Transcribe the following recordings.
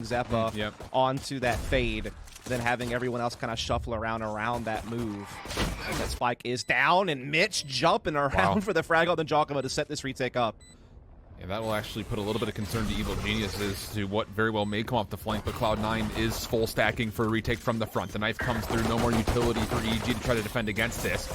Zeppa onto that fade, then having everyone else kind of shuffle around that move. As that spike is down, and Mitch jumping around for the frag on the Giacomo to set this retake up. Yeah, that will actually put a little bit of concern to Evil Geniuses to what very well may come off the flank, but Cloud9 is full stacking for a retake from the front. The knife comes through, no more utility for EG to try to defend against this.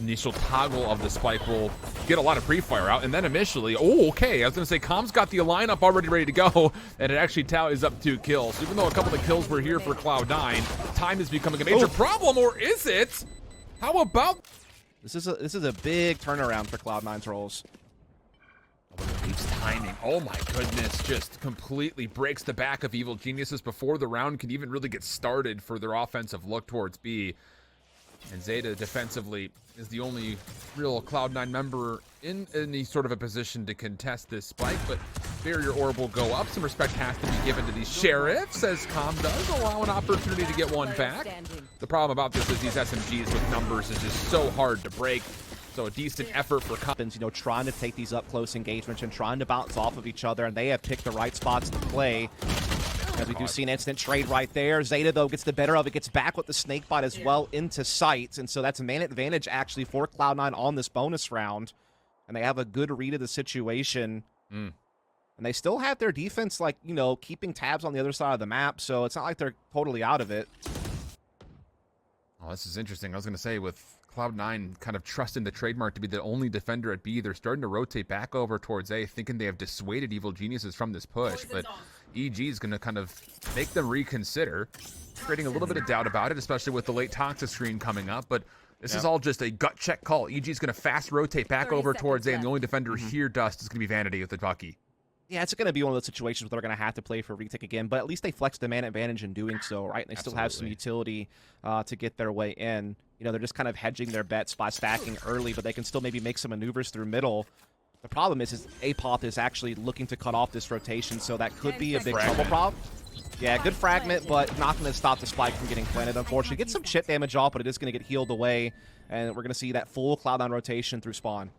Initial toggle of the spike will get a lot of pre-fire out, and then initially, oh, okay, I was going to say, Com's got the lineup already ready to go, and it actually tallies up 2 kills. Even though a couple of the kills were here for Cloud9, time is becoming a major problem, or is it? How about... This is a big turnaround for Cloud9's roles. Leaf's timing, oh my goodness, just completely breaks the back of Evil Geniuses before the round can even really get started for their offensive look towards B. And Zeta defensively is the only real Cloud9 member in any sort of a position to contest this spike, but barrier orb will go up. Some respect has to be given to these sheriffs, as Com does allow an opportunity to get one back. The problem about this is these SMGs with numbers is just so hard to break. So a decent effort for Com. You know, trying to take these up close engagements and trying to bounce off of each other, and they have picked the right spots to play. As we do see an instant trade right there. Zeta, though, gets the better of it, gets back with the snakebite as well into sight. And so that's a man advantage, actually, for Cloud9 on this bonus round. And they have a good read of the situation. And they still have their defense, like, you know, keeping tabs on the other side of the map. So it's not like they're totally out of it. Oh, this is interesting. I was going to say, with Cloud9 kind of trusting the trademark to be the only defender at B, they're starting to rotate back over towards A, thinking they have dissuaded Evil Geniuses from this push. But EG is going to kind of make them reconsider, creating a little bit of doubt about it, especially with the late Toxic screen coming up. But this is all just a gut check call. EG is going to fast rotate back over towards A, and the only defender here, Dust, is going to be Vanity with the Bucky. Yeah, it's going to be one of those situations where they're going to have to play for retake again, but at least they flex the man advantage in doing so, right? And they still have some utility to get their way in. You know, they're just kind of hedging their bets by stacking early, but they can still maybe make some maneuvers through middle. The problem is Apoth is actually looking to cut off this rotation, so that could be a big trouble problem. Yeah, good fragment, but not going to stop the spike from getting planted, unfortunately. Get some chip damage off, but it is going to get healed away, and we're going to see that full Cloud9 rotation through spawn.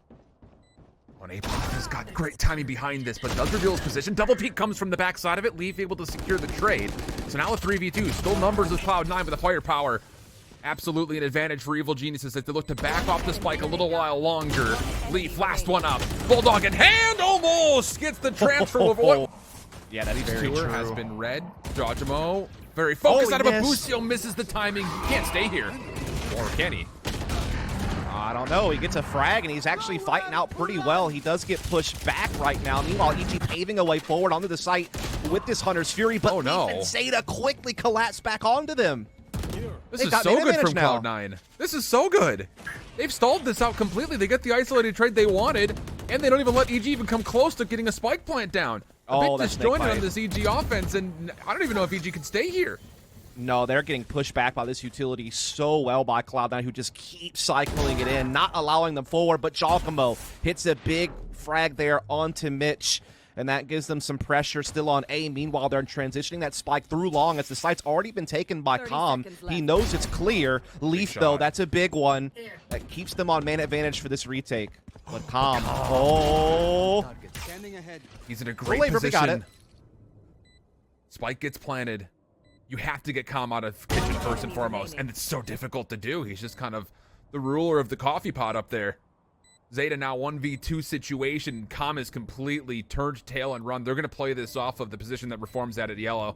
Apoth has got great timing behind this, but does reveal his position. Double peek comes from the backside of it. Leaf able to secure the trade. So now a 3v2. Still numbers with Cloud9 with the firepower. Absolutely an advantage for Evil Geniuses as they look to back off the spike a little while longer. Leaf, last one up. Bulldog in hand, almost gets the transfer over. Yeah, that's very true. Has been read. Giacomo, very focused out of a Busio, misses the timing. Can't stay here. Or can he? I don't know. He gets a frag, and he's actually fighting out pretty well. He does get pushed back right now. Meanwhile, EG paving a way forward onto the site with this Hunter's Fury, but Leaf and Zeta quickly collapse back onto them. This is so good from Cloud9. This is so good. They've stalled this out completely. They get the isolated trade they wanted, and they don't even let EG even come close to getting a spike plant down. A bit disjointed on this EG offense, and I don't even know if EG can stay here. No, they're getting pushed back by this utility so well by Cloud9, who just keeps cycling it in, not allowing them forward, but Giacomo hits a big frag there onto Mitch, and that gives them some pressure still on A. Meanwhile, they're transitioning that spike through long as the site's already been taken by Com. He knows it's clear. Leaf, though, that's a big one. That keeps them on man advantage for this retake. But Com, he's in a great position. Spike gets planted. You have to get Com out of kitchen first and foremost, and it's so difficult to do. He's just kind of the ruler of the coffee pot up there. Zeta now 1v2 situation. Com is completely turned tail and run. They're going to play this off of the position that Reform's at yellow.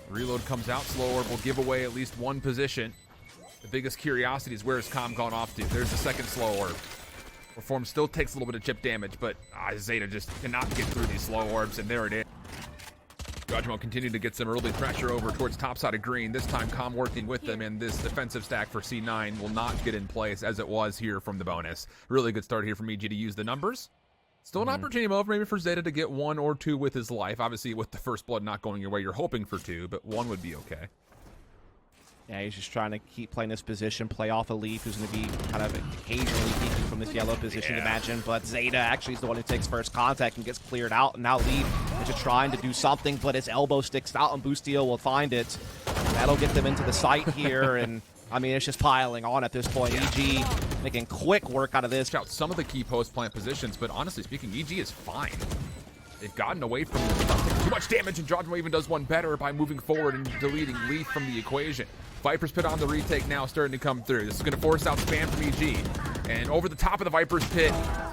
Reload comes out. Slow orb will give away at least one position. The biggest curiosity is where has Com gone off to? There's the second slow orb. Reform still takes a little bit of chip damage, but Zeta just cannot get through these slow orbs, and there it is. Giacomo continued to get some early pressure over towards top side of green. This time, Com working with them, and this defensive stack for C9 will not get in place as it was here from the bonus. Really good start here from EG to use the numbers. Still an opportunity over maybe for Zeta to get 1 or 2 with his life. Obviously, with the first blood not going your way, you're hoping for 2, but 1 would be okay. Yeah, he's just trying to keep playing this position, play off a Leaf, who's going to be kind of occasionally peeking from this yellow position, imagine. But Zeta actually is the one who takes first contact and gets cleared out. And now Leaf is just trying to do something, but his elbow sticks out, and Boostio will find it. That'll get them into the site here, and I mean, it's just piling on at this point. EG making quick work out of this. Out some of the key post plant positions, but honestly speaking, EG is fine. They've gotten away from too much damage, and Georgimo even does one better by moving forward and deleting Leaf from the equation. Viper's Pit on the retake now starting to come through. This is going to force out spam from EG. And over the top of the Viper's Pit,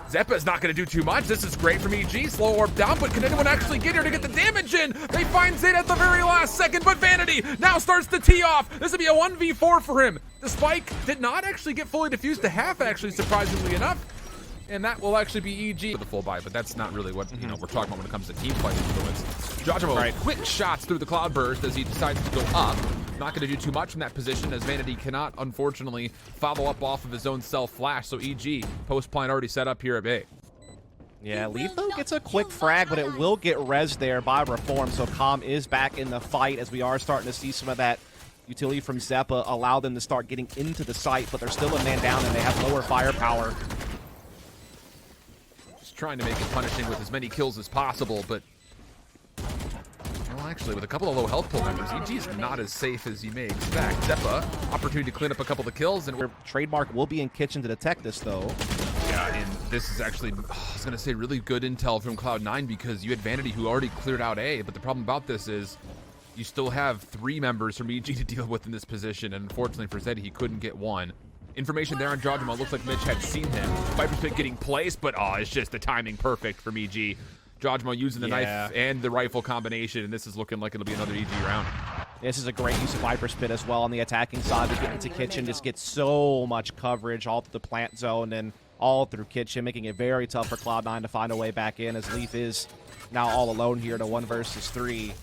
Zeppa is not going to do too much. This is great from EG. Slow orb down, but can anyone actually get here to get the damage in? They find Zeta at the very last second, but Vanity now starts to tee off. This will be a 1v4 for him. The spike did not actually get fully diffused to half, actually, surprisingly enough. And that will actually be EG for the full buy, but that's not really what we're talking about when it comes to team fight influence. Georgimo, quick shots through the Cloud Burst as he decides to go up. Not going to do too much in that position as Vanity cannot, unfortunately, follow up off of his own self-flash. So EG, post-plant already set up here at Bay. Yeah, Leaf though gets a quick frag, but it will get res there by Reform. So Calm is back in the fight as we are starting to see some of that utility from Zeppa allow them to start getting into the site, but they're still a man down and they have lower firepower. Just trying to make it punishing with as many kills as possible, but well, actually, with a couple of low health pool members, EG is not as safe as you may expect. Zeppa, opportunity to clean up a couple of kills, and Trademark will be in kitchen to detect this, though. Yeah, and this is actually, I was going to say, really good intel from Cloud9 because you had Vanity who already cleared out A, but the problem about this is you still have 3 members from EG to deal with in this position, and unfortunately for Zeddy, he couldn't get one. Information there on Georgimo. Looks like Mitch had seen him. Viper's Pit getting placed, but it's just the timing perfect from EG. Georgimo using the knife and the rifle combination, and this is looking like it'll be another EG round. This is a great use of Viper's Pit as well on the attacking side. To get into kitchen, just get so much coverage all through the plant zone and all through kitchen, making it very tough for Cloud9 to find a way back in as Leaf is now all alone here to 1 versus 3.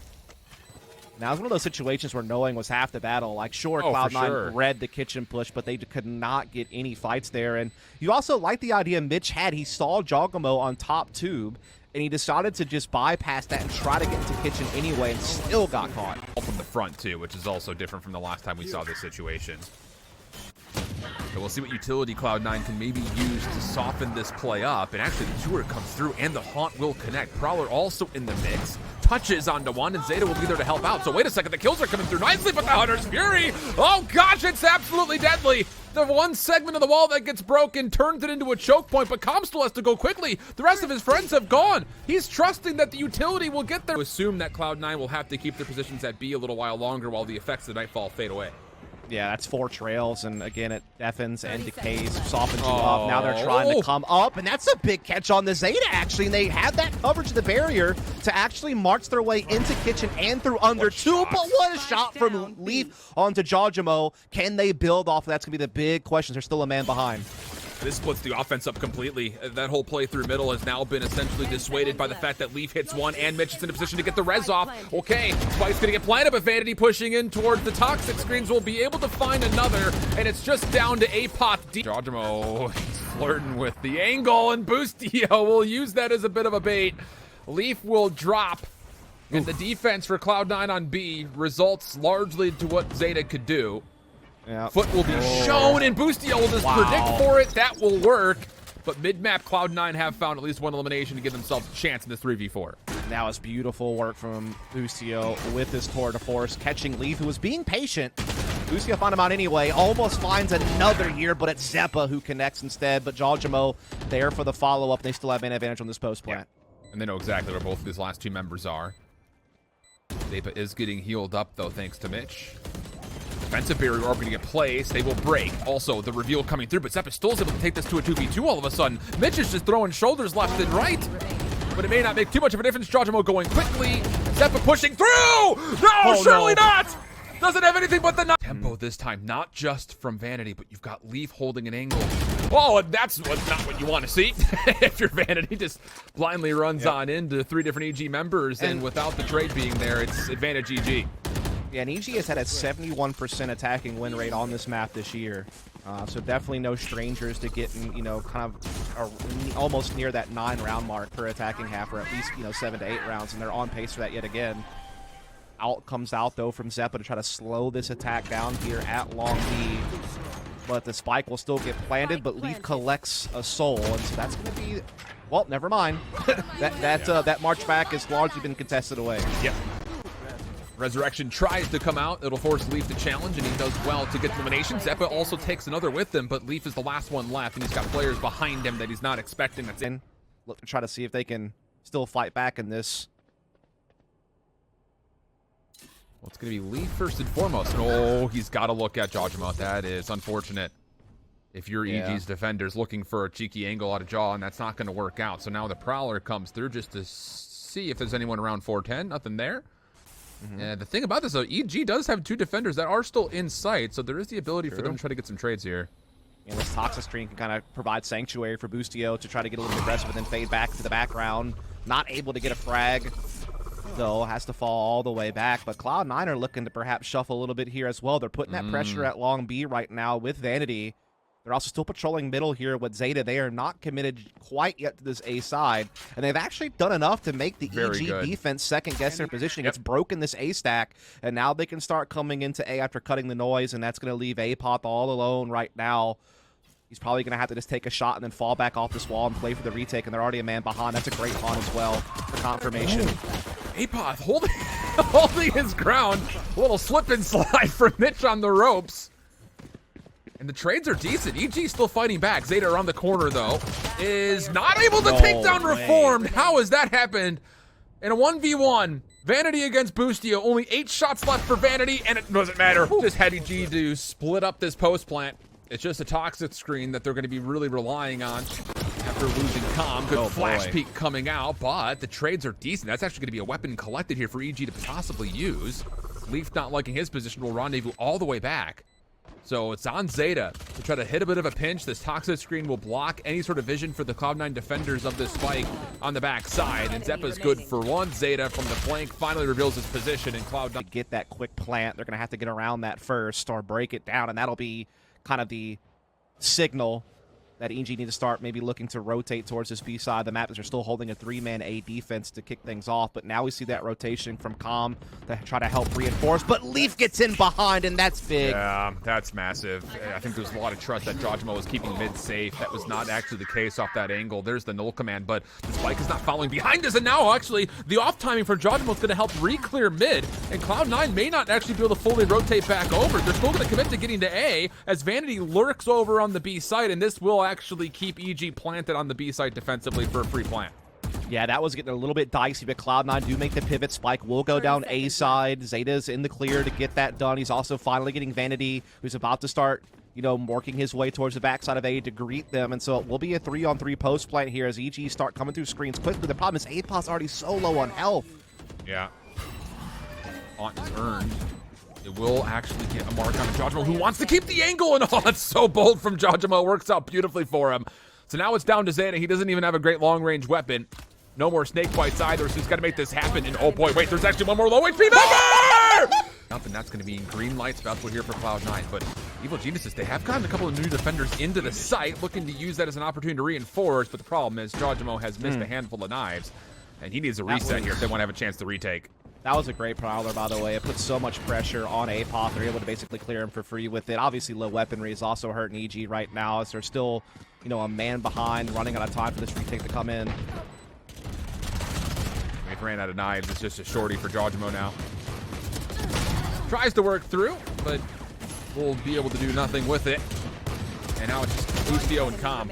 Now, it's one of those situations where knowing was half the battle. Like, sure, Cloud9 read the kitchen push, but they could not get any fights there. And you also like the idea Mitch had. He saw Georgimo on top tube, and he decided to just bypass that and try to get into kitchen anyway and still got caught. From the front, too, which is also different from the last time we saw this situation. So we'll see what utility Cloud9 can maybe use to soften this play up. And actually, the Tour comes through, and the Haunt will connect. Prowler also in the mix. Touches onto one, and Zeta will be there to help out. So wait a second, the kills are coming through nicely, but the Hunter's Fury, oh gosh, it's absolutely deadly. The one segment of the wall that gets broken turns it into a choke point, but Calm still has to go quickly. The rest of his friends have gone. He's trusting that the utility will get there. Assume that Cloud9 will have to keep their positions at B a little while longer while the effects of Nightfall fade away. Yeah, that's 4 trails, and again, it deafens and decays, softens you up. Now they're trying to come up, and that's a big catch on the Zeta, actually, and they have that coverage of the barrier to actually march their way into kitchen and through under 2, but what a shot from Leaf onto Georgimo. Can they build off of that? That's going to be the big question. There's still a man behind. This splits the offense up completely. That whole play through middle has now been essentially dissuaded by the fact that Leaf hits one and Mitch is in a position to get the res off. Okay, Spike's gonna get planted, but Vanity pushing in towards the toxic screens will be able to find another, and it's just down to Apot D. Georgimo, he's flirting with the angle, and Boostio will use that as a bit of a bait. Leaf will drop, and the defense for Cloud9 on B results largely to what Zeta could do. Yeah. Foot will be shown, and Boostio will just predict for it. That will work. But mid-map, Cloud9 have found at least one elimination to give themselves a chance in this 3v4. That was beautiful work from Boostio with his tour de force, catching Leaf, who was being patient. Boostio found him out anyway, almost finds another here, but it's Zeppa who connects instead. But Georgimo there for the follow-up. They still have an advantage on this post plant. Yeah. And they know exactly where both of these last 2 members are. Zeppa is getting healed up, though, thanks to Mitch. Defensive barrier orb going to get placed. They will break. Also, the reveal coming through, but Zeppa still is able to take this to a 2v2 all of a sudden. Mitch is just throwing shoulders left and right, but it may not make too much of a difference. Georgimo going quickly. Zeppa pushing through! No, surely not! Doesn't have anything but the tempo this time, not just from Vanity, but you've got Leaf holding an angle. Oh, and that's not what you want to see. If your Vanity just blindly runs on into 3 different EG members, and without the trade being there, it's advantage EG. Yeah, and EG has had a 71% attacking win rate on this map this year. So definitely no strangers to getting, kind of almost near that 9-round mark per attacking half, or at least, 7 to 8 rounds, and they're on pace for that yet again. Out comes out, though, from Zeppa to try to slow this attack down here at Long B. But the spike will still get planted, but Leaf collects a soul, and so that's going to be, well, never mind. that march back has largely been contested away. Yep. Resurrection tries to come out. It'll force Leaf to challenge, and he does well to get elimination. Zeppa also takes another with him, but Leaf is the last one left, and he's got players behind him that he's not expecting. That's in. Look to try to see if they can still fight back in this. Well, it's going to be Leaf first and foremost. Oh, he's got to look at Jawjima. That is unfortunate. If you're EG's defenders looking for a cheeky angle out of Jaw, and that's not going to work out. So now the Prowler comes through just to see if there's anyone around 410. Nothing there. And the thing about this, though, EG does have 2 defenders that are still in sight, so there is the ability for them to try to get some trades here. And this Toxic Screen can kind of provide sanctuary for Boostio to try to get a little bit aggressive and then fade back to the background. Not able to get a frag, though, has to fall all the way back. But Cloud9 are looking to perhaps shuffle a little bit here as well. They're putting that pressure at Long B right now with Vanity. They're also still patrolling middle here with Zeta. They are not committed quite yet to this A side. And they've actually done enough to make the EG defense second-guess their positioning. It's broken this A stack, and now they can start coming into A after cutting the noise, and that's going to leave Apoth all alone right now. He's probably going to have to just take a shot and then fall back off this wall and play for the retake, and they're already a man behind. That's a great pawn as well for confirmation. Apoth holding his ground. A little slip and slide from Mitch on the ropes. And the trades are decent. EG still fighting back. Zeta around the corner, though, is not able to take down Reformed. How has that happened? In a 1v1, Vanity against Boostio. Only 8 shots left for Vanity, and it doesn't matter. Just had EG to split up this post plant. It's just a Toxic Screen that they're going to be really relying on after losing Calm. Good flash peek coming out, but the trades are decent. That's actually going to be a weapon collected here for EG to possibly use. Leaf not liking his position will rendezvous all the way back. So it's on Zeta to try to hit a bit of a pinch. This Toxic Screen will block any sort of vision for the Cloud9 defenders of this spike on the back side. And Zeppa's good for one. Zeta from the flank finally reveals his position, and Cloud9 to get that quick plant. They're going to have to get around that first or break it down, and that'll be kind of the signal that EG need to start maybe looking to rotate towards this B side of the map, as they're still holding a 3-man A defense to kick things off. But now we see that rotation from Calm to try to help reinforce. But Leaf gets in behind, and that's big. Yeah, that's massive. I think there's a lot of trust that Jawjima was keeping mid safe. That was not actually the case off that angle. There's the null command, but the spike is not following behind us. And now, actually, the off timing for Jawjima is going to help re-clear mid. And Cloud9 may not actually be able to fully rotate back over. They're still going to commit to getting to A, as Vanity lurks over on the B side, and this will actually keep EG planted on the B side defensively for a free plant. Yeah, that was getting a little bit dicey, but Cloud9 do make the pivot. Spike will go down A side. Zeta's in the clear to get that done. He's also finally getting Vanity, who's about to start, working his way towards the backside of A to greet them. And so it will be a 3-on-3 post plant here as EG start coming through screens quickly. The problem is Apoth's already so low on health. Yeah. Aunt is earned. It will actually get a mark on Jawjima, who wants to keep the angle, and it's so bold from Jawjima. It works out beautifully for him. So now it's down to Zeta. He doesn't even have a great long-range weapon. No more snake bites either, so he's got to make this happen. And oh boy, wait, there's actually one more low HP member! And that's going to be in green lights. That's what here for Cloud9. But Evil Geniuses, they have gotten a couple of new defenders into the site, looking to use that as an opportunity to reinforce. But the problem is Jawjima has missed a handful of knives, and he needs a reset here if they want to have a chance to retake. That was a great Prowler, by the way. It puts so much pressure on Apoth. They're able to basically clear him for free with it. Obviously, low weaponry is also hurting EG right now, as they're still, a man behind, running out of time for this retake to come in. They ran out of knives. It's just a shorty for Jawjima now. Tries to work through, but will be able to do nothing with it. And now it's just Boostio and Calm.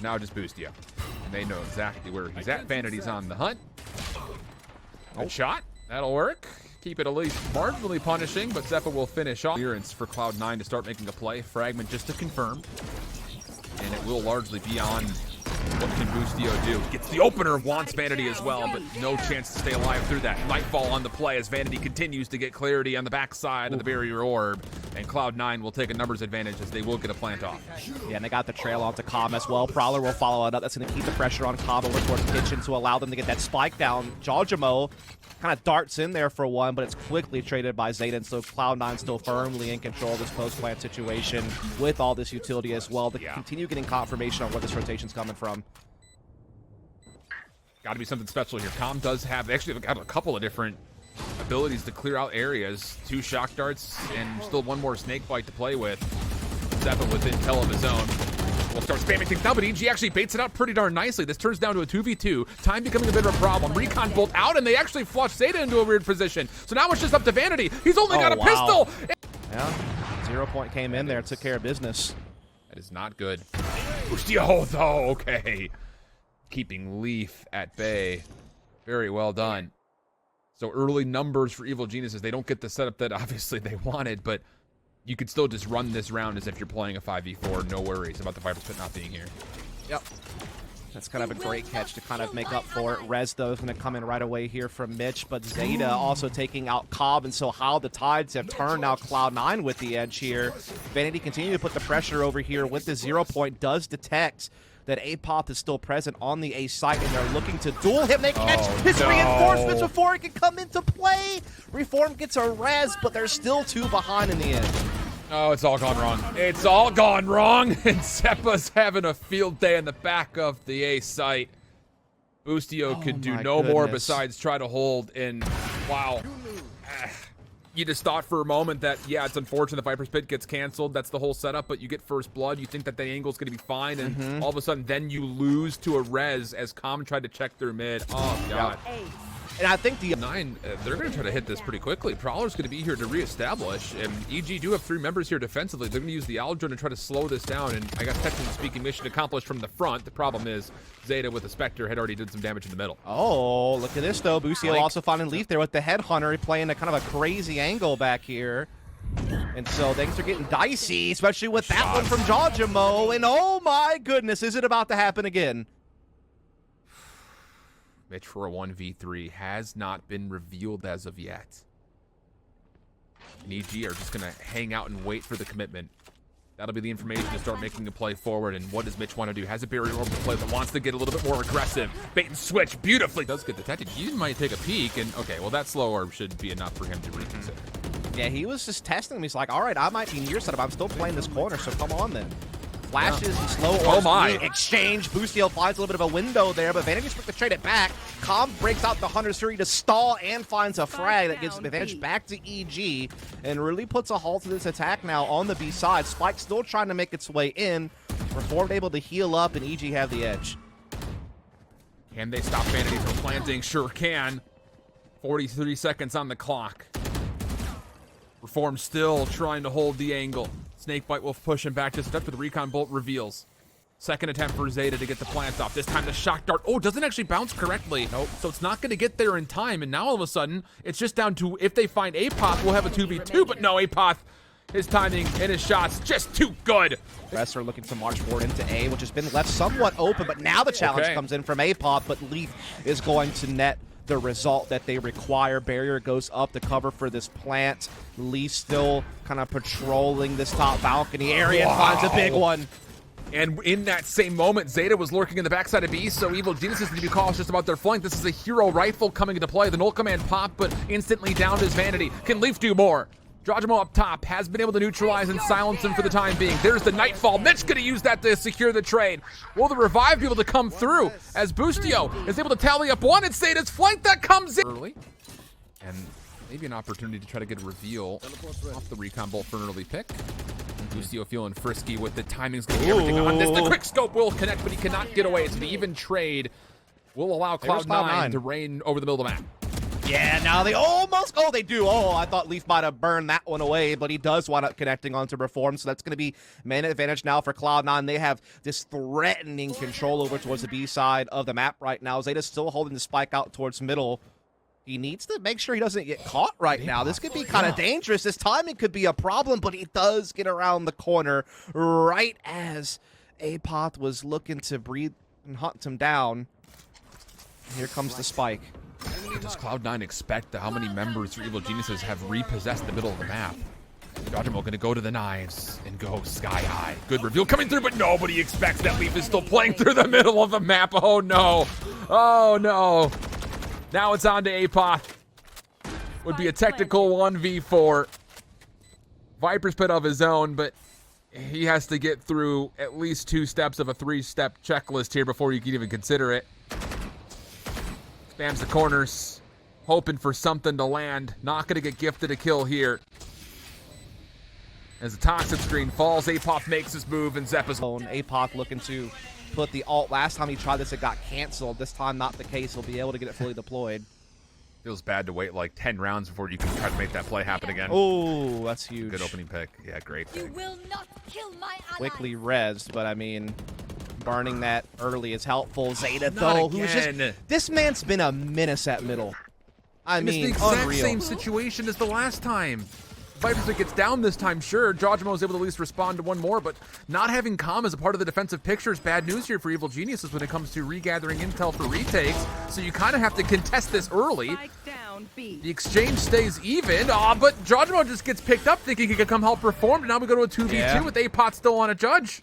Now just Boostio. And they know exactly where he's at. Vanity's on the hunt. Good shot. That'll work. Keep it at least marginally punishing, but Zeppa will finish off. Clearance for Cloud9 to start making a play. Fragment just to confirm. And it will largely be on what can Boostio do. Gets the opener, wants Vanity as well, but no chance to stay alive through that. Nightfall on the play as Vanity continues to get clarity on the backside of the barrier orb. And Cloud9 will take a numbers advantage as they will get a plant off. Yeah, and they got the trail onto Calm as well. Prowler will follow it up. That's going to keep the pressure on Calm over towards Kitchen to allow them to get that spike down. Jawjima kind of darts in there for one, but it's quickly traded by Zeta, and so Cloud9 still firmly in control of this post-plant situation with all this utility as well to continue getting confirmation on where this rotation's coming from. Got to be something special here. Calm does have, they actually have got a couple of different abilities to clear out areas. 2 shock darts and still one more snake bite to play with. Zeppa with intel of his own Will start spamming things now, but EG actually baits it out pretty darn nicely. This turns down to a 2v2. Time becoming a bit of a problem. Recon bolt out, and they actually flush Zeta into a weird position. So now it's just up to Vanity. He's only got a pistol. Yeah, 0 point came in there, took care of business. That is not good. Oh, though, okay. Keeping Leaf at bay. Very well done. So early numbers for Evil Geniuses. They don't get the setup that obviously they wanted, but you could still just run this round as if you're playing a 5v4. No worries about the Viper's Pit not being here. Yep. That's kind of a great catch to kind of make up for it. Rez, though, is going to come in right away here from Mitch, but Zeta also taking out Cobb, and so how the tides have turned now. Cloud9 with the edge here. Vanity continue to put the pressure over here with the 0 point, does detect that Apoth is still present on the A site, and they're looking to duel him. They catch his reinforcements before it can come into play. Reform gets a res, but they're still 2 behind in the end. Oh, it's all gone wrong. It's all gone wrong, and Seppa's having a field day in the back of the A site. Boostio could do no more besides try to hold, and wow. You just thought for a moment that, yeah, it's unfortunate the Viper's Pit gets canceled. That's the whole setup, but you get first blood. You think that the angle's going to be fine, and all of a sudden then you lose to a res as Com tried to check through mid. Oh, God. And I think the 9, they're going to try to hit this pretty quickly. Prowler's going to be here to reestablish, and EG do have 3 members here defensively. They're going to use the Aldrin to try to slow this down, and I guess technically speaking, mission accomplished from the front. The problem is Zeta with the Spectre had already did some damage in the middle. Oh, look at this, though. Boostio also finding Leaf there with the Headhunter, playing a kind of a crazy angle back here. And so things are getting dicey, especially with that one from Jajamo, and oh my goodness, is it about to happen again? Mitch for a 1v3 has not been revealed as of yet. And EG are just going to hang out and wait for the commitment. That'll be the information to start making a play forward. And what does Mitch want to do? Has a barrier orbital play that wants to get a little bit more aggressive. Bait and switch beautifully. Does get detected. He might take a peek. And okay, well, that slow orb should be enough for him to reconsider. Yeah, he was just testing him. He's like, all right, I might be in your setup. I'm still playing this corner, so come on then. Flashes and slow orbs exchange. Boostio finds a little bit of a window there, but Vanity's quick to trade it back. Com breaks out the Hunter's Fury to stall and finds a frag that gives the advantage back to EG and really puts a halt to this attack now on the B side. Spike still trying to make its way in. Reformed able to heal up, and EG have the edge. Can they stop Vanity from planting? Sure can. 43 seconds on the clock. Reform still trying to hold the angle. Snakebite will push him back just a touch, but the Recon Bolt reveals. Second attempt for Zeta to get the plant off. This time the Shock Dart, doesn't actually bounce correctly. Nope. So it's not going to get there in time, and now all of a sudden, it's just down to if they find Apoth, we'll have a 2v2, but no, Apoth, his timing and his shots just too good. Rest are looking to march forward into A, which has been left somewhat open, but now the challenge comes in from Apoth, but Leaf is going to net the result that they require. Barrier goes up to cover for this plant. Lee still kind of patrolling this top balcony area and finds a big one. And in that same moment, Zeta was lurking in the backside of B, so Evil Geniuses need to be cautious about their flank. This is a hero rifle coming into play. The null command pop, but instantly downed his Vanity. Can Leaf do more? Jajamo up top has been able to neutralize and silence him for the time being. There's the Nightfall. Mitch going to use that to secure the trade. Will the revive be able to come through as Boostio is able to tally up one? It's Zeta's flank that comes in early. And maybe an opportunity to try to get a reveal off the Recon Bolt for an early pick. Boostio feeling frisky with the timings, getting everything on this. The quick scope will connect, but he cannot get away. So the even trade will allow Cloud9 to reign over the middle of the map. Yeah, now they almost, they do. I thought Leaf might have burned that one away, but he does wind up connecting onto Reform, so that's going to be man advantage now for Cloud9. They have this threatening control over towards the B side of the map right now. Zeta's still holding the spike out towards middle. He needs to make sure he doesn't get caught right now. This could be kind of dangerous. This timing could be a problem, but he does get around the corner right as Apoth was looking to breathe and hunt him down. Here comes the spike. Does Cloud9 expect how many members for Evil Geniuses have repossessed the middle of the map? Jajamo going to go to the knives and go sky high. Good reveal coming through, but nobody expects that Leaf is still playing through the middle of the map. Oh no. Oh no. Now it's on to Apoth. Would be a technical 1v4. Viper's Pit of his own, but he has to get through at least 2 steps of a 3-step checklist here before you can even consider it. Spams the corners, hoping for something to land. Not going to get gifted a kill here. As the toxic screen falls, Apop makes his move, and Zeppa's Apop looking to put the ult. Last time he tried this, it got canceled. This time, not the case. He'll be able to get it fully deployed. Feels bad to wait like 10 rounds before you can try to make that play happen again. Oh, that's huge. Good opening pick. Yeah, great pick. You will not kill my ally. Quickly rezzed, but I mean, burning that early is helpful. Zeta, though, who's just... This man's been a menace at middle. I mean, it's the exact unreal. same situation as the last time. Vipers gets down this time, sure. Jojimo is able to at least respond to one more, but not having Calm as a part of the defensive picture is bad news here for Evil Geniuses when it comes to regathering intel for retakes. So you kind of have to contest this early. The exchange stays even, but Jojimo just gets picked up thinking he could come help Reformed, and now we go to a 2v2 with Apot still on a judge.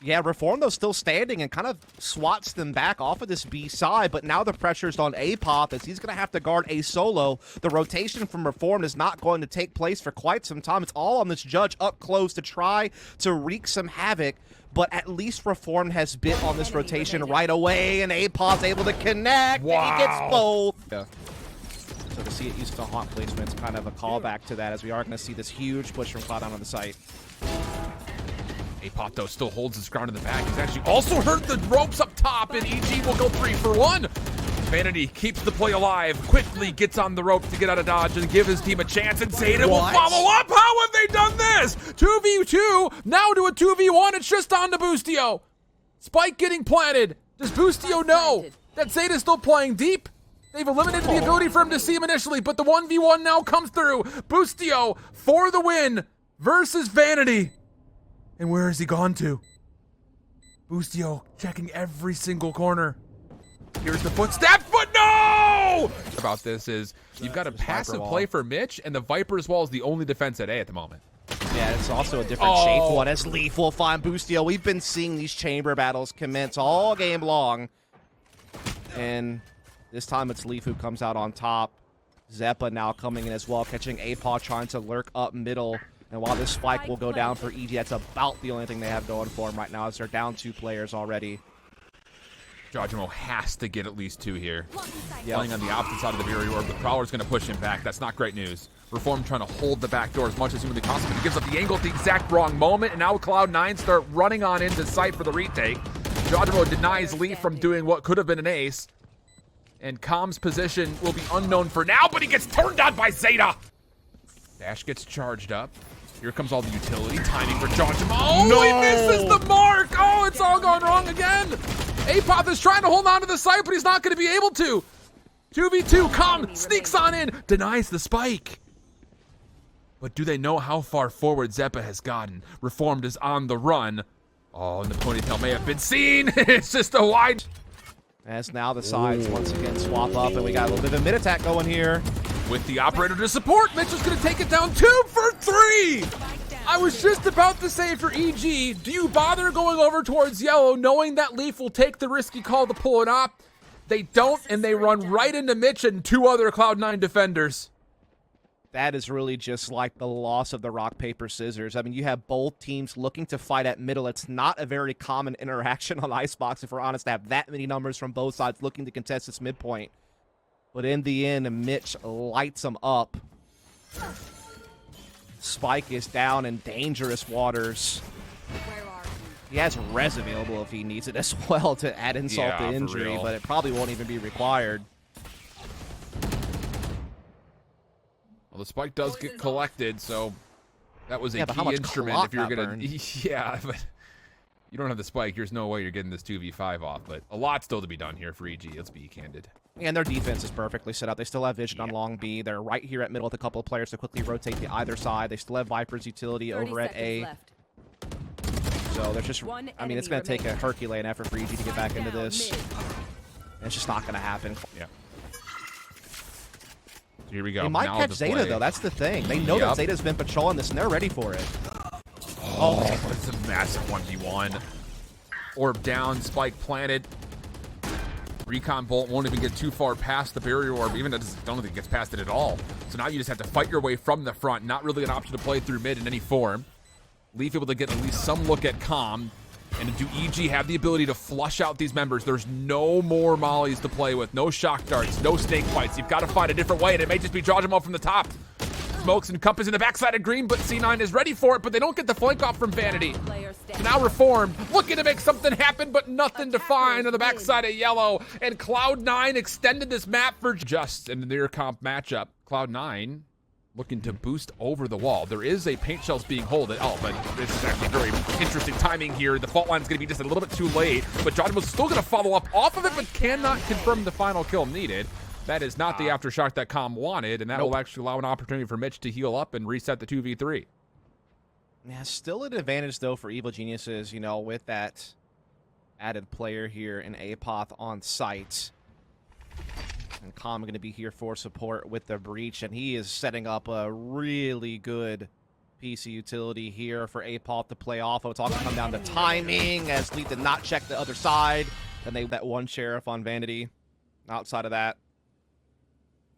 Yeah, Reform, though, still standing and kind of swats them back off of this B side, but now the pressure's on Apop as he's going to have to guard a solo. The rotation from Reform is not going to take place for quite some time. It's all on this judge up close to try to wreak some havoc, but at least Reform has bit on this rotation right away, and Apop's able to connect, and he gets both. Yeah. So to see it used to haunt placement, it's kind of a callback to that, as we are going to see this huge push from Cloud9 on the site. Apop, though, still holds his ground in the back. He's actually also hurt the ropes up top, and EG will go 3 for 1. Vanity keeps the play alive, quickly gets on the rope to get out of dodge and give his team a chance, and Zeta will follow up. How have they done this? 2v2, now to a 2v1. It's just on to Boostio. Spike getting planted. Does Boostio know that Zeta's still playing deep? They've eliminated the ability for him to see him initially, but the 1v1 now comes through. Boostio for the win versus Vanity. And where has he gone to? Boostio checking every single corner. Here's the footstep, but no! About this is you've got a passive play for Mitch, and the Viper's wall is the only defense at A at the moment. Yeah, it's also a different shaped one as Leaf will find Boostio. We've been seeing these chamber battles commence all game long. And this time it's Leaf who comes out on top. Zeppa now coming in as well, catching Apop, trying to lurk up middle. And while this spike will go down for EG, that's about the only thing they have going for them right now, as they're down 2 players already. Jojimo has to get at least 2 here. Playing on the opposite side of the barrier orb, the Prowler's going to push him back. That's not great news. Reform trying to hold the back door as much as humanly possible, but he gives up the angle at the exact wrong moment, and now Cloud9 start running on into sight for the retake. Jojimo denies Leaf from doing what could have been an ace, and Calm's position will be unknown for now, but he gets turned on by Zeta. Dash gets charged up. Here comes all the utility. Timing for Jojimo. Oh, no! He misses the mark! Oh, it's all gone wrong again! Apop is trying to hold on to the site, but he's not going to be able to. 2v2, Calm sneaks on in, denies the spike. But do they know how far forward Zeppa has gotten? Reformed is on the run. Oh, and the ponytail may have been seen. It's just a wide... As now the sides once again swap up, and we got a little bit of a mid attack going here. With the operator to support, Mitch is going to take it down 2 for 3. I was just about to say for EG, do you bother going over towards yellow knowing that Leaf will take the risky call to pull it up? They don't, and they run right into Mitch and 2 other Cloud9 defenders. That is really just like the loss of the rock, paper, scissors. I mean, you have both teams looking to fight at middle. It's not a very common interaction on Icebox, if we're honest, to have that many numbers from both sides looking to contest this midpoint. But in the end, Mitch lights them up. Spike is down in dangerous waters. He has res available if he needs it as well to add insult to injury, but it probably won't even be required. Well, the spike does get collected, so that was a key instrument if you're going to... Yeah, but you don't have the spike. There's no way you're getting this 2v5 off, but a lot still to be done here for EG. Let's be candid. And their defense is perfectly set up. They still have vision on long B. They're right here at middle with a couple of players to quickly rotate to either side. They still have Viper's utility over at A. So there's just, I mean, it's going to take a Herculean effort for EG to get back into this. And it's just not going to happen. Yeah. So here we go. They might catch Zeta, though. That's the thing. They know that Zeta's been patrolling this, and they're ready for it. Oh, it's a massive 1v1. Orb down, spike planted. Recon Bolt won't even get too far past the barrier orb. Even I don't think it gets past it at all. So now you just have to fight your way from the front. Not really an option to play through mid in any form. Leaf able to get at least some look at Calm. And do EG have the ability to flush out these members? There's no more mollies to play with. No shock darts, no snake fights. You've got to find a different way, and it may just be Jojimo from the top. smokes and Compass in the backside of green, but C9 is ready for it, but they don't get the flank off from Vanity. So now Reformed, looking to make something happen, but nothing to find on the backside of yellow. And Cloud9 extended this map for just in the near comp matchup. Cloud9 looking to boost over the wall. There is a paint shells being holded. Oh, but this is actually very interesting timing here. The fault line is going to be just a little bit too late, but John was still going to follow up off of it, but cannot confirm the final kill needed. That is not the aftershock that Com wanted, and that will actually allow an opportunity for Mitch to heal up and reset the 2v3. Yeah, still an advantage, though, for Evil Geniuses, you know, with that added player here in Apoth on site. And Com going to be here for support with the breach, and he is setting up a really good PC utility here for Apoth to play off of. It's all going to come down to timing, as Lee did not check the other side. And they that one Sheriff on Vanity. Outside of that,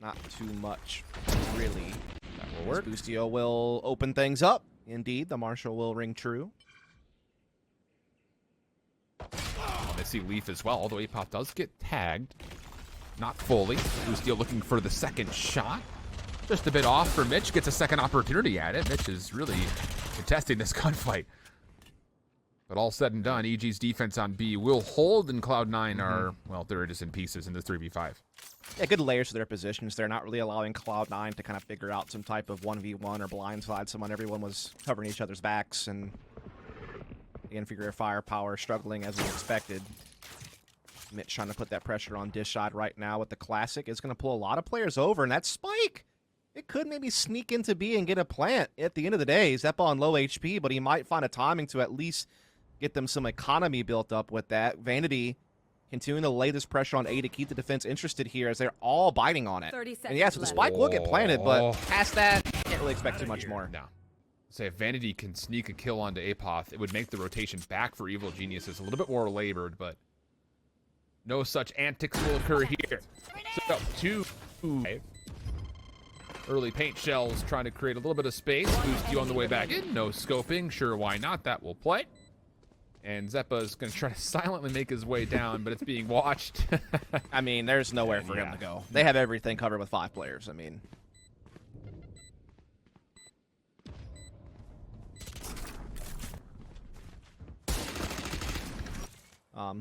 not too much, really. That will work. Boostio will open things up. Indeed, the Marshal will ring true. They see Leaf as well, although Apoth does get tagged. Not fully. Boostio looking for the second shot. Just a bit off for Mitch. Gets a second opportunity at it. Mitch is really contesting this gunfight. But all said and done, EG's defense on B will hold, and Cloud9 are, well, they're just in pieces in this 3v5. Yeah, good layers to their positions. They're not really allowing Cloud9 to kind of figure out some type of 1v1 or blindside someone. Everyone was covering each other's backs, and the inferior firepower struggling as we expected. Mitch trying to put that pressure on Dish side right now with the Classic. It's going to pull a lot of players over, and that Spike, it could maybe sneak into B and get a plant at the end of the day. He's up on low HP, but he might find a timing to at least get them some economy built up with that. Vanity continuing to lay this pressure on A to keep the defense interested here as they're all biting on it. And yeah, so the Spike will get planted, but past that, can't really expect too much more. No. Say if Vanity can sneak a kill onto Apoth, it would make the rotation back for Evil Geniuses a little bit more labored, but no such antics will occur here. So, two early paint shells trying to create a little bit of space. Boostio on the way back in. No scoping. Sure, why not? That will play. And Zeppa's going to try to silently make his way down, but it's being watched. I mean, there's nowhere for him to go. They have everything covered with 5 players. I mean,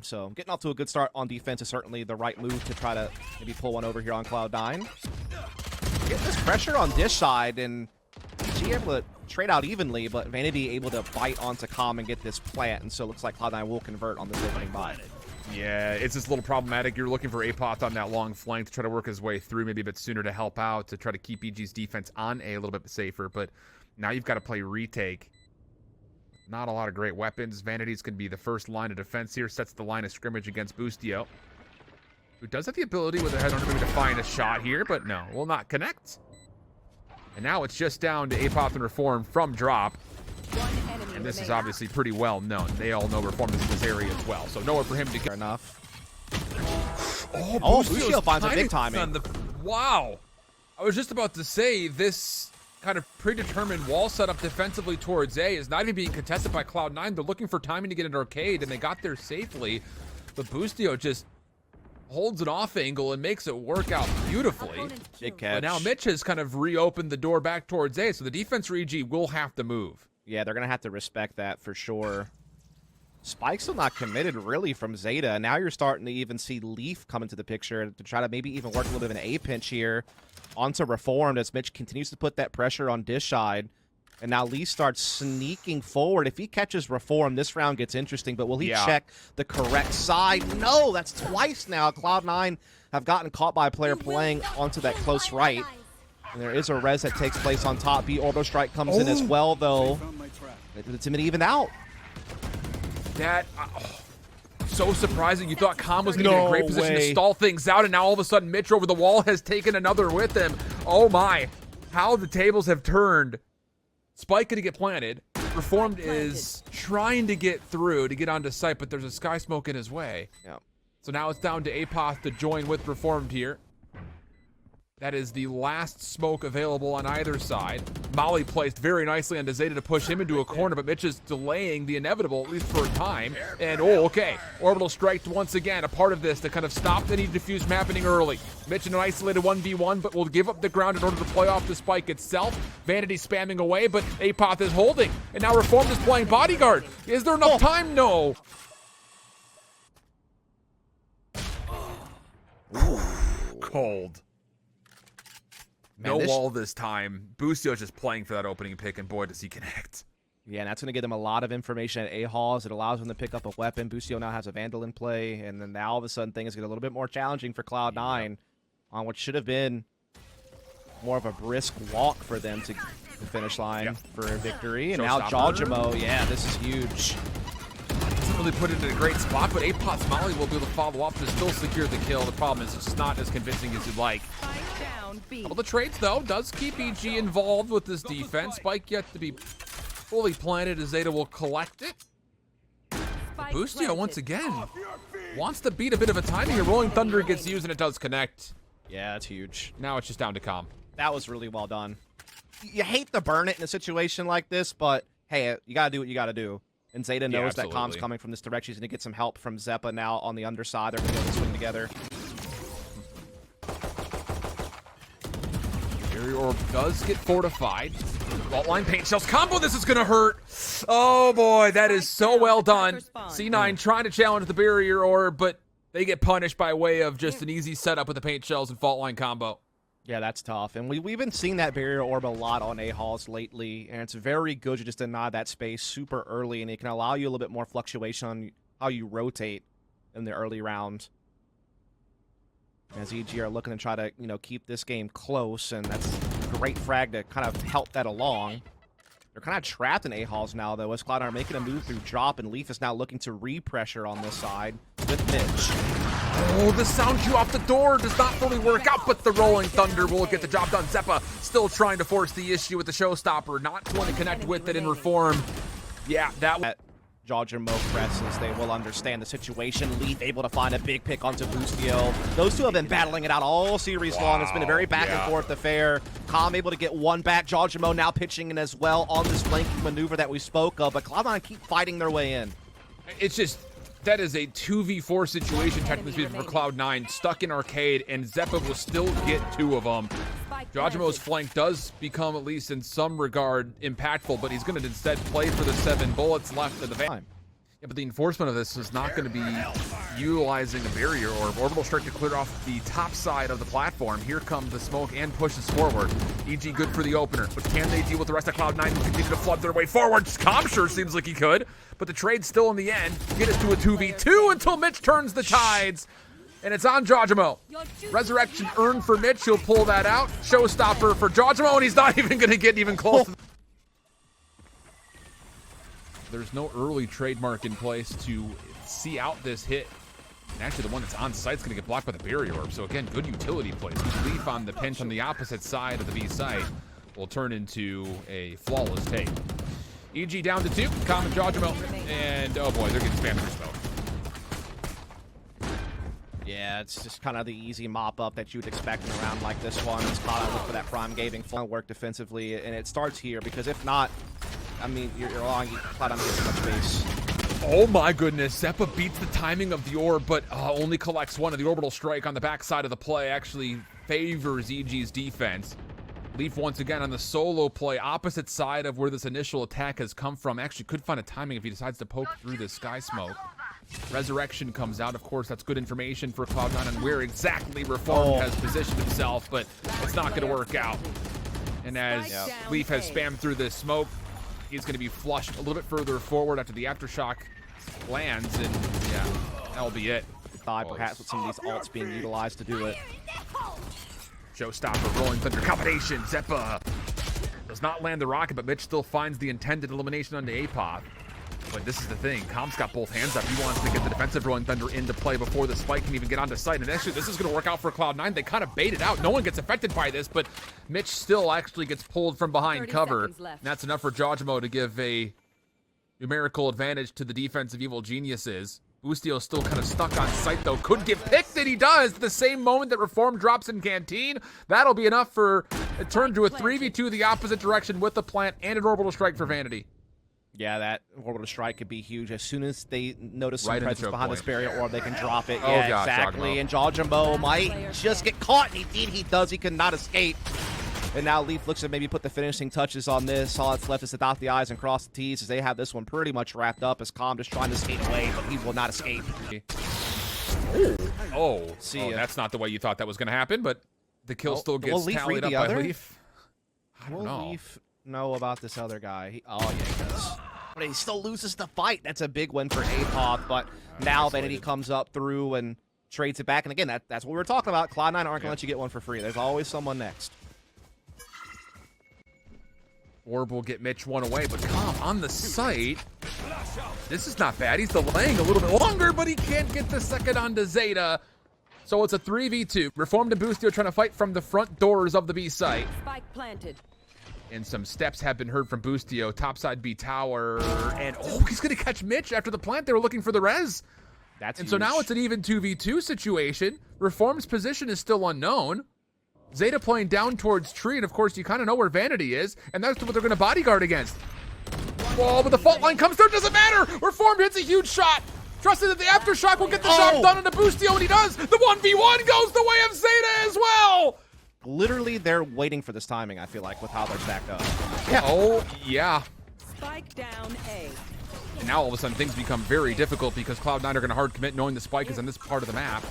so getting off to a good start on defense is certainly the right move to try to maybe pull one over here on Cloud9. Get this pressure on Dish side, and she able to trade out evenly, but Vanity able to bite onto Com and get this plant, and so it looks like Cloud9 will convert on this opening buy. Yeah, it's just a little problematic. You're looking for Apoth on that long flank to try to work his way through maybe a bit sooner to help out, to try to keep EG's defense on A little bit safer, but now you've got to play retake. Not a lot of great weapons. Vanity's going to be the first line of defense here, sets the line of scrimmage against Boostio, who does have the ability with a head on maybe to find a shot here, but no, will not connect. And now it's just down to Apoth and Reform from drop. And this is obviously pretty well known. They all know Reform is in this area as well, so nowhere for him to go. Enough. Oh, Boostio finds a big timing. Wow. I was just about to say, this kind of predetermined wall setup defensively towards A is not even being contested by Cloud9. They're looking for timing to get an arcade, and they got there safely. But Boostio just holds an off angle and makes it work out beautifully. Big catch. But now Mitch has kind of reopened the door back towards A, so the defense for EG will have to move. Yeah, they're going to have to respect that for sure. Spike's still not committed, really, from Zeta. Now you're starting to even see Leaf come into the picture to try to maybe even work a little bit of an A pinch here onto Reformed as Mitch continues to put that pressure on Dish side. And now Lee starts sneaking forward. If he catches Reform, this round gets interesting, but will he check the correct side? No, that's twice now. Cloud9 have gotten caught by a player playing onto that close right. And there is a res that takes place on top B. Orbital Strike comes in as well, though. The Timid even out. That, so surprising. You thought Com was going to be in a great position to stall things out, and now all of a sudden Mitch over the wall has taken another with him. Oh my, how the tables have turned. Spike going to get planted. Reformed is trying to get through to get onto site, but there's a sky smoke in his way. Yeah. So now it's down to Apoth to join with Reformed here. That is the last smoke available on either side. Molly placed very nicely on Zeta to push him into a corner, but Mitch is delaying the inevitable, at least for a time. And, oh, okay. Orbital strike once again, a part of this to kind of stop any diffuse from happening early. Mitch in an isolated 1v1, but will give up the ground in order to play off the spike itself. Vanity spamming away, but Apoth is holding. And now Reformed is playing bodyguard. Is there enough time? No. Cold. Man, No wall this time. Boostio's just playing for that opening pick, and boy, does he connect. Yeah, and that's going to give them a lot of information at A-Halls. It allows them to pick up a weapon. Boostio now has a Vandal in play, and then now all of a sudden things get a little bit more challenging for Cloud9 on what should have been more of a brisk walk for them to the finish line for a victory. And now Jawjamo, yeah, this is huge. Doesn't really put it in a great spot, but Apoth's Molly will be able to follow up to still secure the kill. The problem is it's just not as convincing as you'd like. Well, the trades, though, does keep EG involved with this defense. Spike yet to be fully planted as Zeta will collect it. Boostio, once again, wants to beat a bit of a timing here. Rolling Thunder gets used, and it does connect. Yeah, that's huge. Now it's just down to Calm. That was really well done. You hate to burn it in a situation like this, but hey, you got to do what you got to do. And Zeta knows that Calm's coming from this direction. He's going to get some help from Zeppa now on the underside. They're going to be able to swing together. Barrier Orb does get fortified. Vault line paint shells combo. This is going to hurt. Oh, boy. That is so well done. C9 trying to challenge the Barrier Orb, but they get punished by way of just an easy setup with the paint shells and fault line combo. Yeah, that's tough. And we've been seeing that Barrier Orb a lot on A-Halls lately, and it's very good to just deny that space super early, and it can allow you a little bit more fluctuation on how you rotate in the early round. As EG are looking to try to, keep this game close, and that's a great frag to kind of help that along. They're kind of trapped in A-Halls now, though, as Cloud9 are making a move through drop, and Leaf is now looking to re-pressure on this side with Mitch. Oh, the sound cue off the door does not fully work out, but the Rolling Thunder will get the job done. Zeppa still trying to force the issue with the Showstopper, not going to connect with it in Reform. Yeah, that Jawjamo presses, they will understand the situation. Leaf able to find a big pick onto Boostio. Those two have been battling it out all series long. It's been a very back and forth affair. Calm able to get one back. Jawjamo now pitching in as well on this flanking maneuver that we spoke of, but Cloud9 keep fighting their way in. It's just, that is a 2v4 situation, technically speaking, for Cloud9, stuck in arcade, and Zeppa will still get two of them. Jawjamo's flank does become, at least in some regard, impactful, but he's going to instead play for the 7 bullets left of the van. Yeah, but the enforcement of this is not going to be utilizing a barrier orb. Orbital strike to clear off the top side of the platform. Here comes the smoke and pushes forward. EG good for the opener, but can they deal with the rest of Cloud9 and continue to flood their way forward? Calm sure seems like he could, but the trade still in the end get us to a 2v2 until Mitch turns the tides. And it's on Jawjamo. Resurrection earned for Mitch. He'll pull that out. Showstopper for Jawjamo, and he's not even going to get even close. There's no early trademark in place to see out this hit. And actually, the one that's on site is going to get blocked by the Barrier Orb. So again, good utility plays. Leaf on the pinch on the opposite side of the B site will turn into a flawless take. EG down to 2. Common Jawjamo. And oh boy, they're getting spammed for smoke. Yeah, it's just kind of the easy mop-up that you'd expect in a round like this one. It's Cloud9 look for that prime gaming full work defensively, and it starts here, because if not, I mean, you're wrong. Cloud9 gets too much space. Oh my goodness, Zeppa beats the timing of the orb, but only collects one of the orbital strike on the backside of the play. Actually favors EG's defense. Leaf once again on the solo play, opposite side of where this initial attack has come from. Actually could find a timing if he decides to poke through this sky smoke. Resurrection comes out. Of course, that's good information for Cloud9 on where exactly Reformed has positioned himself, but it's not going to work out. And as Leaf has spammed through this smoke, he's going to be flushed a little bit further forward after the aftershock lands, and yeah, that'll be it. Perhaps with some of these alts being utilized to do it. Showstopper, Rolling Thunder combination. Zeppa does not land the rocket, but Mitch still finds the intended elimination onto Apoth. But this is the thing. Calm's got both hands up. He wants to get the defensive Rolling Thunder into play before the spike can even get onto site. And actually, this is going to work out for Cloud9. They kind of bait it out. No one gets affected by this, but Mitch still actually gets pulled from behind cover. And that's enough for Jawjamo to give a numerical advantage to the defensive evil geniuses. Boostio still kind of stuck on site, though. Could get picked and he does. The same moment that Reform drops in Canteen, that'll be enough for a turn to a 3v2 the opposite direction with the plant and an orbital strike for Vanity. Yeah, that orbital strike could be huge. As soon as they notice some Right in the presence choke behind point. this barrier orb, they can drop it. Oh, Yeah, gosh, exactly. And Jawjamo might just get caught. And indeed he does. He cannot escape. And now Leaf looks to maybe put the finishing touches on this. All that's left is to dot the I's and cross the T's as they have this one pretty much wrapped up as Calm just trying to skate away, but he will not escape. Oh, See ya. that's not the way you thought that was going to happen, but the kill still will gets Leaf tallied read up the by other? Leaf. I don't Will know. Leaf know about this other guy? Oh, yeah, he does. But he still loses the fight. That's a big win for APOP, but now isolated. Vanity comes up through and trades it back. And again, that's what we were talking about. Cloud9 aren't going to let you get one for free. There's always someone next. Orb will get Mitch one away, but Calm on the site. This is not bad. He's delaying a little bit longer, but he can't get the second onto Zeta. So it's a 3v2. Reformed and Boostio trying to fight from the front doors of the B site. Spike planted. And some steps have been heard from Boostio. Topside B tower. And oh, he's going to catch Mitch after the plant. They were looking for the res. That's And huge. so now it's an even 2v2 situation. Reform's position is still unknown. Zeta playing down towards tree, and of course you kind of know where Vanity is, and that's what they're going to bodyguard against. Whoa, but the fault line comes through, doesn't matter! Reform hits a huge shot! Trusting that the aftershock will get the job done into Boostio, and he does! The 1v1 goes the way of Zeta as well! Literally, they're waiting for this timing, I feel like, with how they're stacked up. Yeah. Oh, yeah. Spike down A. And now all of a sudden things become very difficult because Cloud9 are going to hard commit knowing the spike is on this part of the map.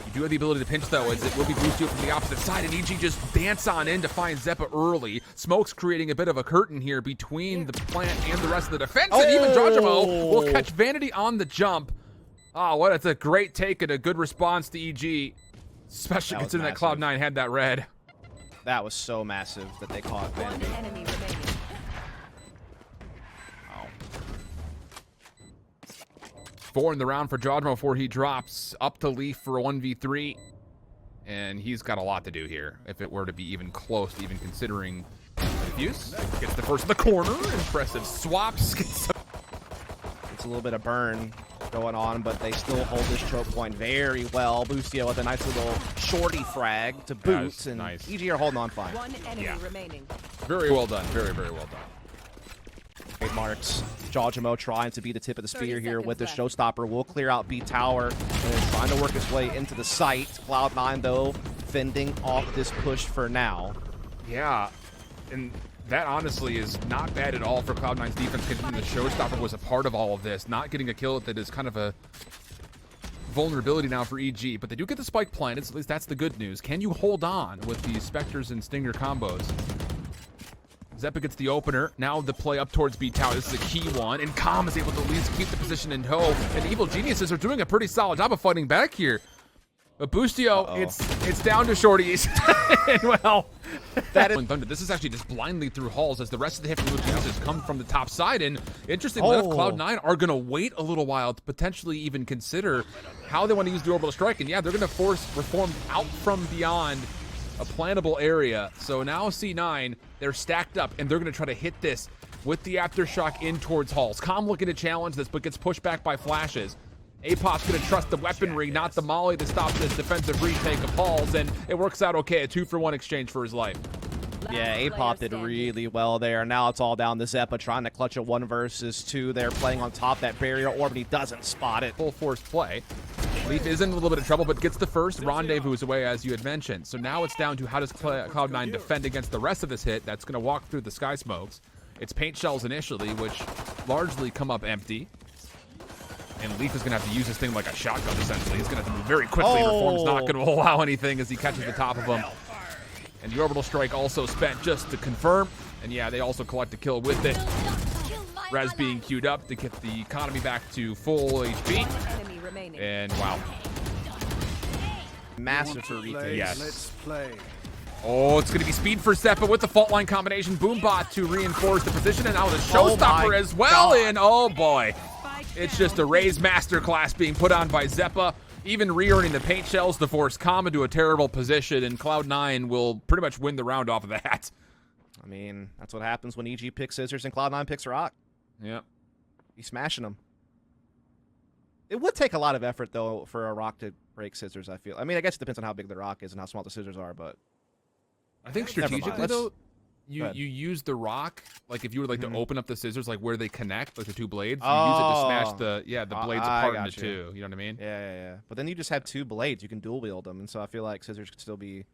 You do have the ability to pinch, though, as it will be Boostio from the opposite side, and EG just dance on in to find Zeppa early. Smoke's creating a bit of a curtain here between the plant and the rest of the defense, and even Jawjamo will catch Vanity on the jump. Oh, what? It's a great take and a good response to EG, especially That was considering that massive. Cloud9 had that red. That was so massive that they caught One Vanity. enemy remaining. Wow. 4 in the round for Jawjamo before he drops up to Leaf for a 1v3. And he's got a lot to do here if it were to be even close to even considering defuse. Gets the first in the corner. Impressive swaps. Gets It's a little bit of burn going on, but they still hold this choke point very well. Boostio with a nice little shorty frag to boot, Nice, and nice. EG are holding on fine. One enemy Yeah. remaining. very well done. Very, very well done. Great marks. Jawjamo trying to be the tip of the 30 spear here with the seconds showstopper. Will clear out B tower and trying to work his way into the site. Cloud9 though fending off this push for now. Yeah, and that honestly is not bad at all for Cloud9's defense, considering the showstopper was a part of all of this. Not getting a kill that is kind of a vulnerability now for EG, but they do get the spike planted, so at least that's the good news. Can you hold on with the Spectres and Stinger combos? Zeppa gets the opener. Now the play up towards B Tower. This is a key one, and Calm is able to at least keep the position in tow. And the Evil Geniuses are doing a pretty solid job of fighting back here. But Boostio, it's down to shorties. And well, that is Thunder. This is actually just blindly through halls as the rest of the hit from Evil Geniuses come from the top side. And interestingly enough, Cloud9 are going to wait a little while to potentially even consider how they want to use the orbital strike. And yeah, they're going to force Reform out from beyond a plannable area. So now C9, they're stacked up, and they're going to try to hit this with the aftershock in towards halls. Calm looking to challenge this, but gets pushed back by flashes. APOP's going to trust the weaponry, not the molly, to stop this defensive retake of halls, and it works out okay. A 2-for-1 exchange for his life. Yeah, APOP did really well there. Now it's all down to Zeppa trying to clutch a 1 versus 2. They're playing on top that barrier orb, and he doesn't spot it. Full force play. Leaf is in a little bit of trouble, but gets the first. Rendezvous is away, as you had mentioned. So now it's down to how does Cloud9 defend against the rest of this hit that's going to walk through the sky smokes. It's paint shells initially, which largely come up empty. And Leaf is going to have to use this thing like a shotgun, essentially. He's going to have to move very quickly. Reform's not going to allow anything as he catches the top of him. And the orbital strike also spent just to confirm. And yeah, they also collect a kill with it. Res being queued up to get the economy back to full HP. One enemy remaining. And wow. Massive for retake. Yes. Let's play. Oh, it's going to be speed for Zeppa with the fault line combination. Boombot to reinforce the position. And now the Oh showstopper my as well. God. And oh boy. Spike It's down. just a Raze masterclass being put on by Zeppa, even re-earning the paint shells to force Calm into a terrible position, and Cloud9 will pretty much win the round off of that. I mean, that's what happens when EG picks scissors and Cloud9 picks rock. Yeah. He's smashing them. It would take a lot of effort, though, for a rock to break scissors, I feel. I mean, I guess it depends on how big the rock is and how small the scissors are, but I think Never mind. strategically, Let's- though, Go ahead. you use the rock, like if you were like Mhm. to open up the scissors, like where they connect, like the two blades, you use it to smash Oh. the blades I apart into got you. two. You know what I mean? yeah. But then you just have 2 blades. You can dual wield them, and so I feel like scissors could still be.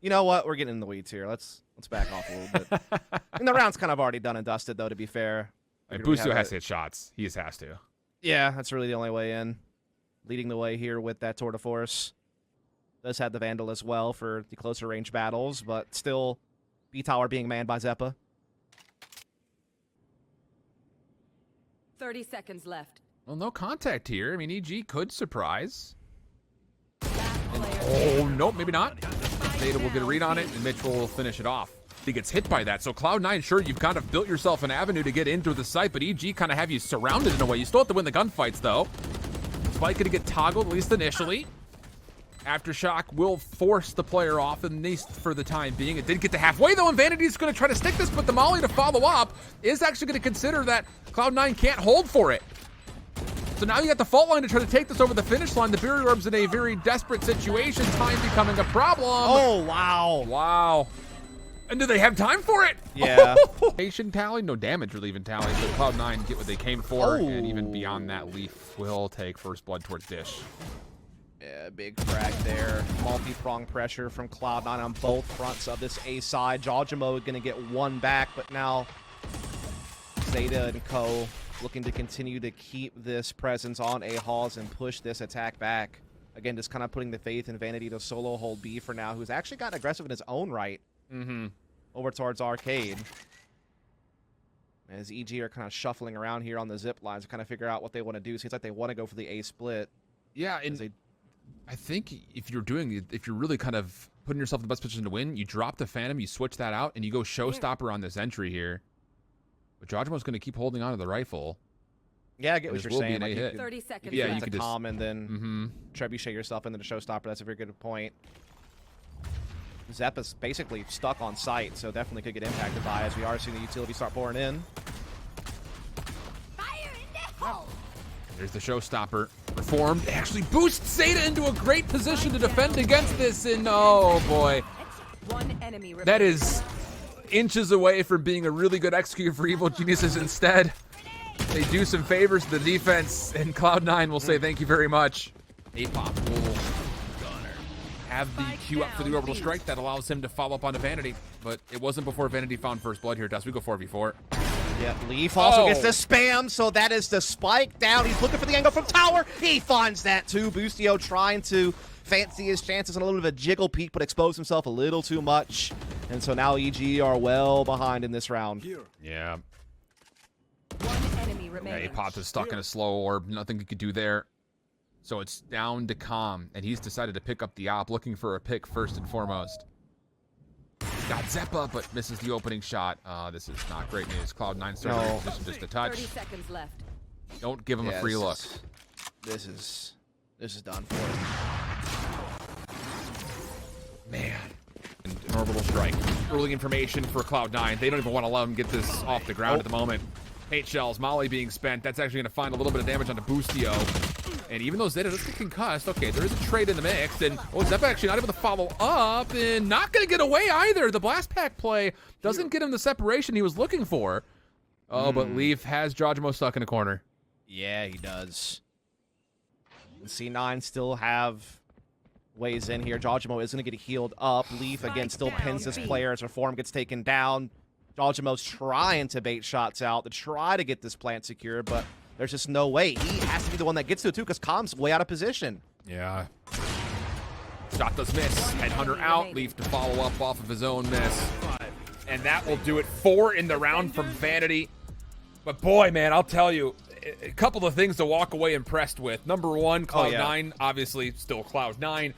You know what? We're getting in the weeds here. Let's back off a little bit. And the round's kind of already done and dusted, though. To be fair. Like, Figured we Busio have has a- to hit shots. He just has to. Yeah, that's really the only way in. Leading the way here with that Tour de Force. Does have the Vandal as well for the closer range battles, but still B-Tower being manned by Zeppa. 30 seconds left. Well, no contact here. I mean, EG could surprise. Last player Oh, nope, maybe not. Zeta will get a read on it, and Mitch will finish it off. He gets hit by that. So Cloud9, sure, you've kind of built yourself an avenue to get into the site, but EG kind of have you surrounded in a way. You still have to win the gunfights, though. Spike going to get toggled, at least initially. Aftershock will force the player off, at least for the time being. It did get to halfway, though, and Vanity's going to try to stick this, but the Molly to follow up is actually going to consider that Cloud9 can't hold for it. So now you got the fault line to try to take this over the finish line. The Barrier Orb's in a very desperate situation, time becoming a problem. Oh, wow. Wow. And do they have time for it? Yeah. Patient tally, no damage relieving tally, but Cloud9 get what they came for, Oh. and even beyond that, Leaf will take first blood towards Dish. Yeah, big frag there. Multi-prong pressure from Cloud9 on both fronts of this A side. Jawjamo going to get one back, but now Zeta and Co. looking to continue to keep this presence on A halls and push this attack back. Again, just kind of putting the faith in Vanity to solo hold B for now, who's actually gotten aggressive in his own right over towards Arcade. As EG are kind of shuffling around here on the zip lines to kind of figure out what they want to do. Seems like they want to go for the A split. Yeah, as and they I think if you're really kind of putting yourself in the best position to win, you drop the Phantom, you switch that out, and you go Showstopper on this entry here. But Jawjamo's going to keep holding on to the rifle. Yeah, I get what This you're will be saying. an Like, A you hit. could, 30 you seconds could Yeah, use you the could just- calm and then trebuchet yourself into the showstopper. That's a very good point. Zeppa's basically stuck on site, so definitely could get impacted by as we are seeing the utility start pouring in. Fire in the hole! There's the Showstopper. Reformed. It actually boosts Zeta into a great position to defend against this, and oh boy. One enemy remaining. That is inches away from being a really good executor for Evil Geniuses. Instead, they do some favors to the defense, and Cloud9 will say thank you very much. Apop will have the queue up for the orbital strike that allows him to follow up onto Vanity, but it wasn't before Vanity found first blood here. Dust, we go 4v4. Yep, Leaf also Oh. gets the spam, so that is the spike down. He's looking for the angle from tower. He finds that too. Boostio trying to fancy his chances on a little bit of a jiggle peek, but expose himself a little too much. And so now EG are well behind in this round. Yeah. One enemy Yeah, remaining. Apop is stuck in a slow orb. Nothing he could do there. So it's down to Calm, and he's decided to pick up the op, looking for a pick first and foremost. Got Zeppa, but misses the opening shot. This is not great news. Cloud9 starting No. position just a 30 touch. seconds left. Don't give him a Yeah, free look. This is done for. Man. And an orbital strike. Early information for Cloud9. They don't even want to let him get this off the ground at the moment. 8 shells, Molly being spent. That's actually going to find a little bit of damage onto Boostio. And even though Zeta does get concussed, okay, there is a trade in the mix. And, Zeppa actually not able to follow up and not going to get away either. The blast pack play doesn't get him the separation he was looking for. Oh, but Leaf has Jawjamo stuck in a corner. Yeah, he does. And C9 still have ways in here. Jawjamo is going to get healed up. Leaf, again, still pins this player as Reform gets taken down. Jawjamo's trying to bait shots out to try to get this plant secure, but there's just no way. He has to be the one that gets to it, too, because Calm's way out of position. Yeah. Shot does miss. Headhunter out. Leaf to follow up off of his own miss. And that will do it. 4 in the round from Vanity. But boy, man, I'll tell you, a couple of things to walk away impressed with. Number one, Cloud9, obviously still Cloud9.